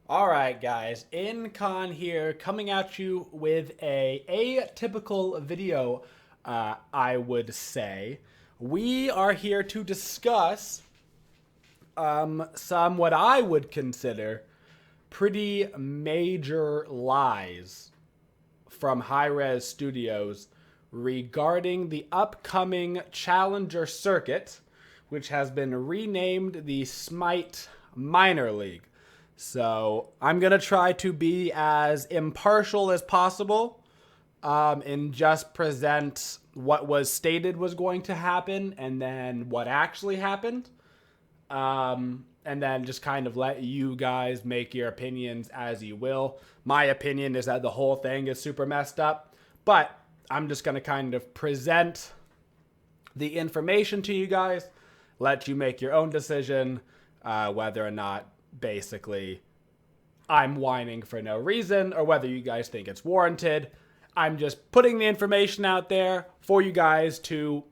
Alright guys, Incon here, coming at you with a atypical video, I would say. We are here to discuss some what I would consider pretty major lies from Hi-Rez Studios regarding the upcoming Challenger Circuit, which has been renamed the Smite Minor League. So I'm going to try to be as impartial as possible and just present what was stated was going to happen and then what actually happened. And then just kind of let you guys make your opinions as you will. My opinion is that the whole thing is super messed up, but I'm just going to kind of present the information to you guys, let you make your own decision whether or not basically I'm whining for no reason or whether you guys think it's warranted. I'm just putting the information out there for you guys to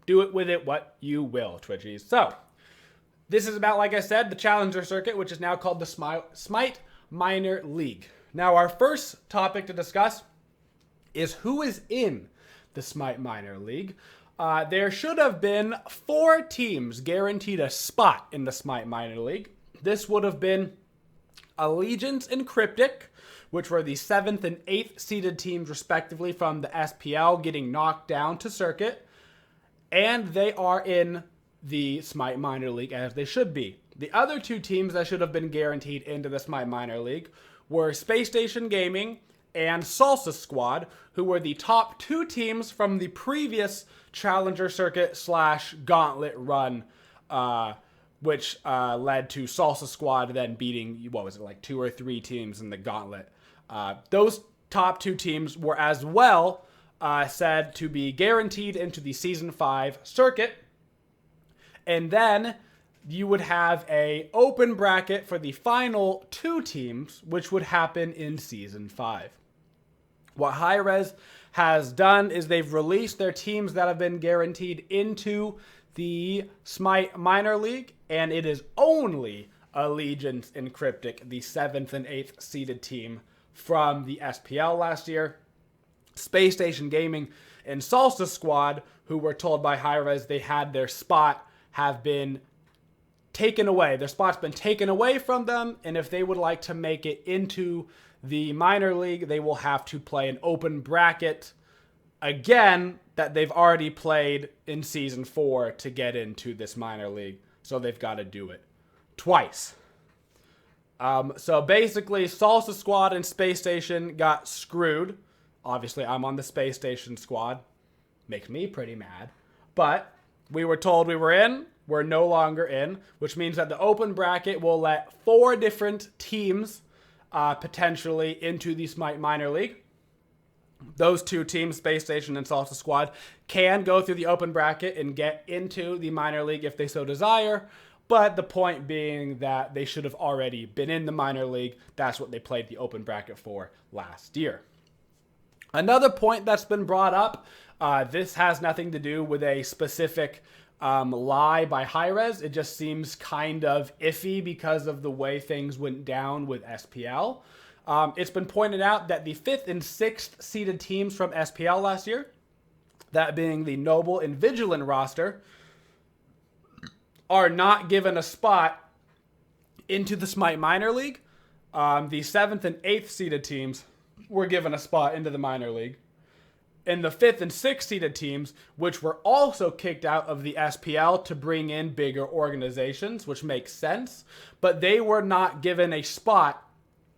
do it with it what you will, Twitchies. So this is about, like I said, the Challenger Circuit, which is now called the Smite Minor League. Now our first topic to discuss is who is in the Smite Minor League. There should have been 4 teams guaranteed a spot in the Smite Minor League. This would have been Allegiance and Cryptic, which were the 7th and 8th seeded teams respectively from the SPL, getting knocked down to Circuit. And they are in the Smite Minor League as they should be. The other 2 teams that should have been guaranteed into the Smite Minor League were Space Station Gaming and Salsa Squad, who were the top 2 teams from the previous Challenger Circuit / Gauntlet run, which led to Salsa Squad then beating, what was it, like 2 or 3 teams in the Gauntlet. Those top 2 teams were as well said to be guaranteed into the Season 5 circuit. And then you would have a open bracket for the final 2 teams, which would happen in Season 5. What Hi-Rez has done is they've released their teams that have been guaranteed into the Smite Minor League, and it is only Allegiance and Cryptic, the 7th and 8th seeded team from the SPL last year. Space Station Gaming and Salsa Squad, who were told by Hi-Rez they had their spot, have been taken away. Their spot's been taken away from them, and if they would like to make it into the minor league, they will have to play an open bracket again that they've already played in Season 4 to get into this minor league. So they've got to do it twice. So basically, Salsa Squad and Space Station got screwed. Obviously, I'm on the Space Station squad. Makes me pretty mad. But we were told we were in. We're no longer in, which means that the open bracket will let 4 different teams potentially into the Smite Minor League. Those 2 teams, Space Station and Salsa Squad, can go through the open bracket and get into the minor league if they so desire. But the point being that they should have already been in the minor league. That's what they played the open bracket for last year. Another point that's been brought up, this has nothing to do with a specific lie by Hi-Rez. It just seems kind of iffy because of the way things went down with SPL. It's been pointed out that the 5th and 6th seeded teams from SPL last year, that being the Noble and Vigilant roster, are not given a spot into the Smite Minor League. The 7th and 8th seeded teams were given a spot into the minor league. And the 5th and 6th seeded teams, which were also kicked out of the SPL to bring in bigger organizations, which makes sense, but they were not given a spot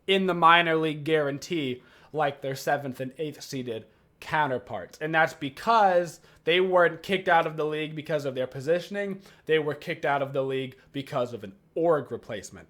in the minor league guarantee like their 7th and 8th seeded counterparts. And that's because they weren't kicked out of the league because of their positioning. They were kicked out of the league because of an org replacement.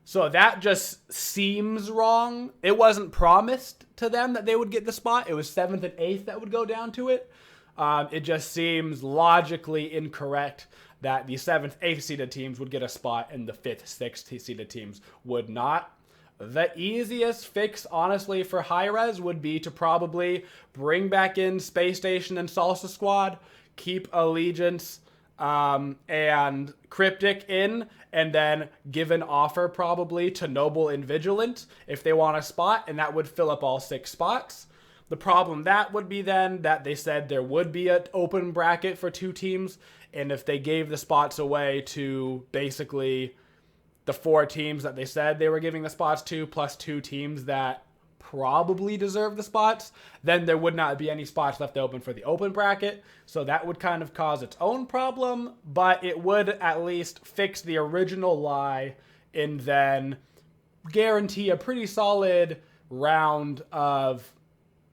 So that just seems wrong. It wasn't promised to them that they would get the spot. It was 7th and 8th that would go down to it. It just seems logically incorrect that the 7th, 8th seeded teams would get a spot and the 5th, 6th seeded teams would not. The easiest fix, honestly, for Hi-Rez would be to probably bring back in Space Station and Salsa Squad, keep Allegiance and Cryptic in, and then give an offer probably to Noble and Vigilant if they want a spot, and that would fill up all 6 spots. The problem that would be then that they said there would be an open bracket for 2 teams, and if they gave the spots away to basically the 4 teams that they said they were giving the spots to, plus 2 teams that probably deserve the spots, then there would not be any spots left open for the open bracket. So that would kind of cause its own problem, but it would at least fix the original lie and then guarantee a pretty solid round of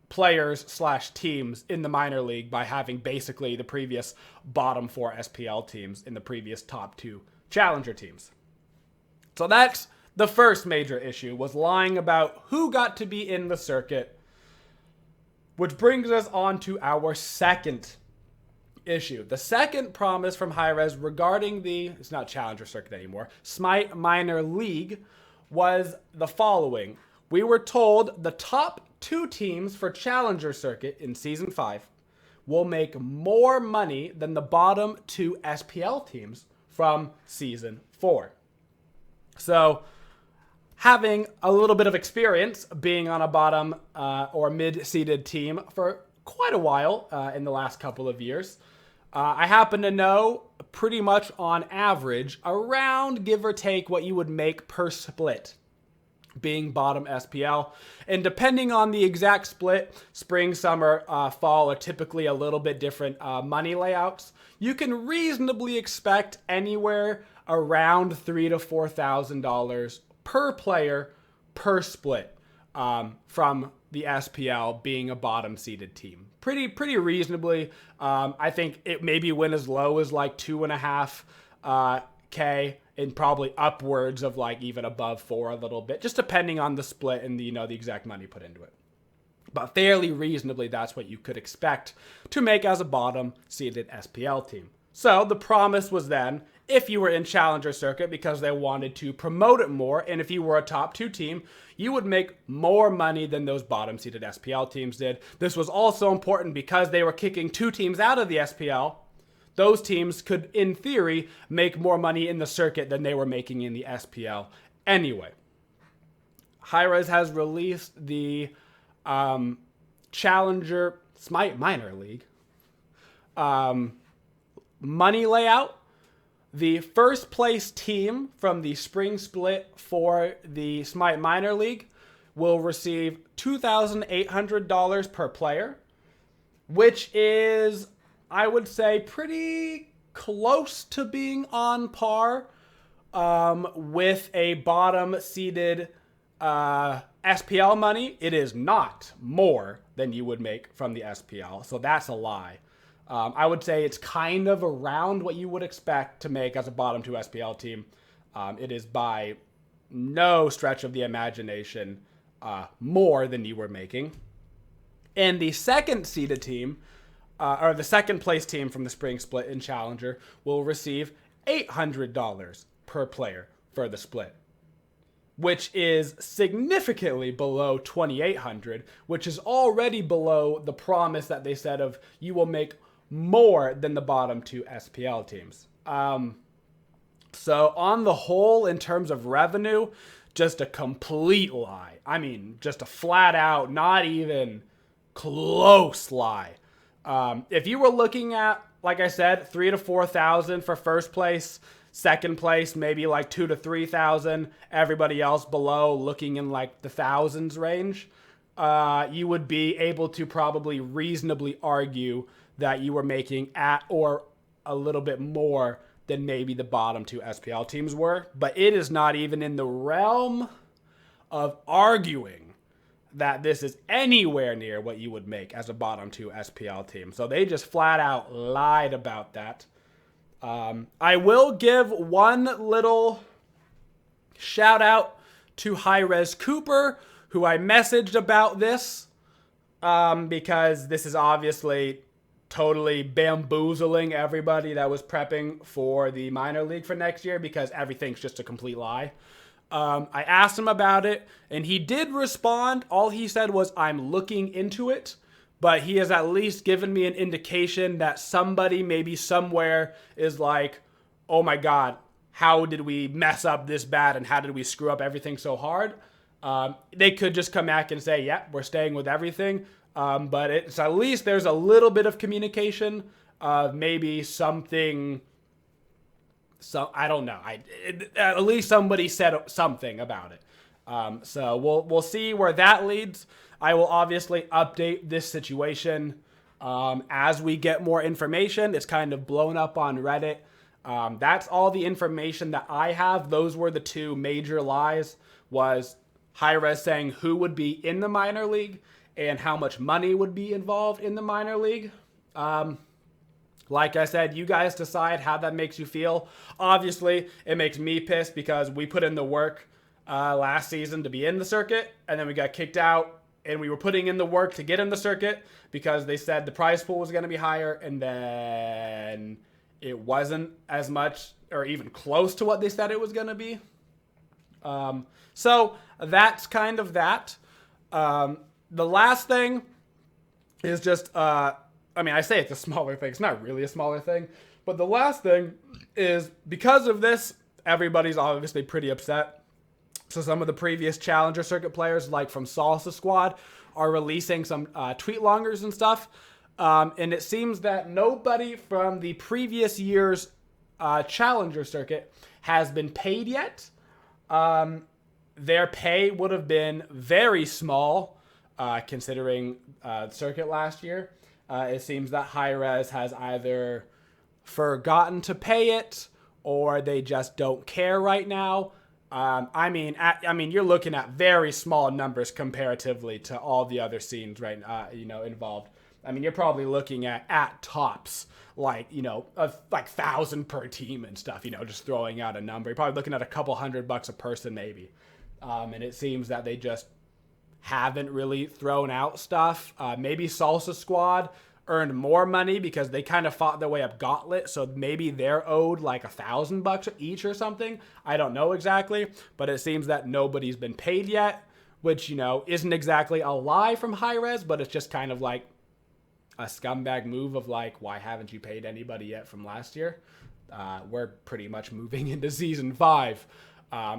players / teams in the minor league by having basically the previous bottom 4 SPL teams in the previous top 2 challenger teams. So that's the first major issue, was lying about who got to be in the circuit, which brings us on to our second issue. The second promise from Hi-Rez regarding it's not challenger circuit anymore, Smite minor league, was the following. We were told the top 2 teams for challenger circuit in season 5 will make more money than the bottom 2 SPL teams from season 4. So, having a little bit of experience being on a bottom or mid-seeded team for quite a while in the last couple of years, I happen to know pretty much on average around, give or take, what you would make per split being bottom SPL. And depending on the exact split, spring, summer, fall are typically a little bit different money layouts. You can reasonably expect anywhere around $3,000 to $4,000 per player per split from the SPL being a bottom seeded team. Pretty reasonably. I think it maybe went as low as like $2.5K and probably upwards of like even above 4 a little bit, just depending on the split and the exact money put into it. But fairly reasonably, that's what you could expect to make as a bottom seeded SPL team. So the promise was then, if you were in Challenger Circuit because they wanted to promote it more, and if you were a top 2 team, you would make more money than those bottom seeded SPL teams did. This was also important because they were kicking 2 teams out of the SPL. Those teams could, in theory, make more money in the circuit than they were making in the SPL anyway. Hi-Rez has released the Challenger Smite Minor League money layout. The first place team from the spring split for the Smite Minor League will receive $2,800 per player, which is, I would say, pretty close to being on par with a bottom seeded SPL money. It is not more than you would make from the SPL, so that's a lie. I would say it's kind of around what you would expect to make as a bottom 2 SPL team. It is by no stretch of the imagination more than you were making. And the second seeded team, or the second place team from the spring split in Challenger, will receive $800 per player for the split, which is significantly below $2,800, which is already below the promise that they said of you will make more than the bottom 2 SPL teams. So on the whole, in terms of revenue, just a complete lie. I mean, just a flat out, not even close lie. If you were looking at, like I said, $3,000 to $4,000 for first place, second place, maybe like $2,000 to $3,000, everybody else below looking in like the thousands range, you would be able to probably reasonably argue that you were making at or a little bit more than maybe the bottom 2 SPL teams were. But it is not even in the realm of arguing that this is anywhere near what you would make as a bottom 2 SPL team. So they just flat out lied about that. I will give one little shout out to HighRes Cooper, who I messaged about this, because this is obviously totally bamboozling everybody that was prepping for the minor league for next year, because everything's just a complete lie. I asked him about it, and he did respond. All he said was, I'm looking into it, but he has at least given me an indication that somebody maybe somewhere is like, oh my God, how did we mess up this bad, and how did we screw up everything so hard? They could just come back and say, yeah, we're staying with everything. But it's at least there's a little bit of communication, maybe something. So I don't know. At least somebody said something about it. So we'll see where that leads. I will obviously update this situation as we get more information. It's kind of blown up on Reddit. That's all the information that I have. Those were the two major lies. Was HighRes saying who would be in the minor league and how much money would be involved in the minor league. Like I said, you guys decide how that makes you feel. Obviously, it makes me pissed because we put in the work last season to be in the circuit, and then we got kicked out, and we were putting in the work to get in the circuit because they said the prize pool was going to be higher, and then it wasn't as much or even close to what they said it was going to be. So that's kind of that. The last thing is just... I mean, I say it's a smaller thing. It's not really a smaller thing. But the last thing is, because of this, everybody's obviously pretty upset. So some of the previous Challenger Circuit players, like from Salsa Squad, are releasing some tweet longers and stuff. And it seems that nobody from the previous year's Challenger Circuit has been paid yet. Their pay would have been very small, considering the circuit last year. It seems that HighRes has either forgotten to pay it or they just don't care right now. I mean, you're looking at very small numbers comparatively to all the other scenes involved. I mean, you're probably looking at tops like 1,000 per team and stuff. Just throwing out a number. You're probably looking at a couple $100 a person maybe. And it seems that they just haven't really thrown out stuff. Maybe Salsa Squad earned more money because they kind of fought their way up Gauntlet, so maybe they're owed like $1,000 each or something. I don't know exactly, but it seems that nobody's been paid yet, which, isn't exactly a lie from HighRes, but it's just kind of like a scumbag move of like, why haven't you paid anybody yet from last year? We're pretty much moving into Season 5.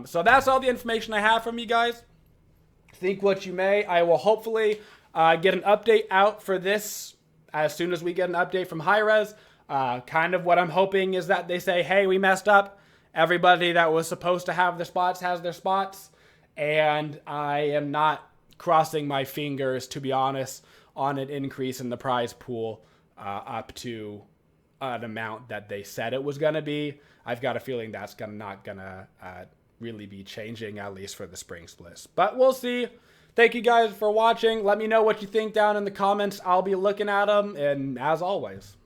So that's all the information I have from you guys. Think what you may. I will hopefully get an update out for this as soon as we get an update from HighRes. Kind of what I'm hoping is that they say, hey, we messed up. Everybody that was supposed to have their spots has their spots. And I am not crossing my fingers, to be honest, on an increase in the prize pool up to an amount that they said it was going to be. I've got a feeling that's not going to really be changing, at least for the spring splits. But we'll see. Thank you guys for watching. Let me know what you think down in the comments. I'll be looking at them. And as always,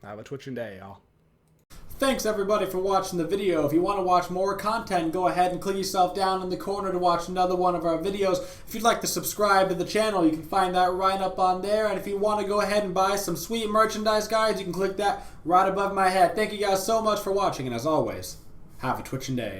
have a twitching day, y'all. Thanks everybody for watching the video. If you want to watch more content, go ahead and click yourself down in the corner to watch another one of our videos. If you'd like to subscribe to the channel, you can find that right up on there. And if you want to go ahead and buy some sweet merchandise, guys, you can click that right above my head. Thank you guys so much for watching. And as always, have a twitching day, y'all.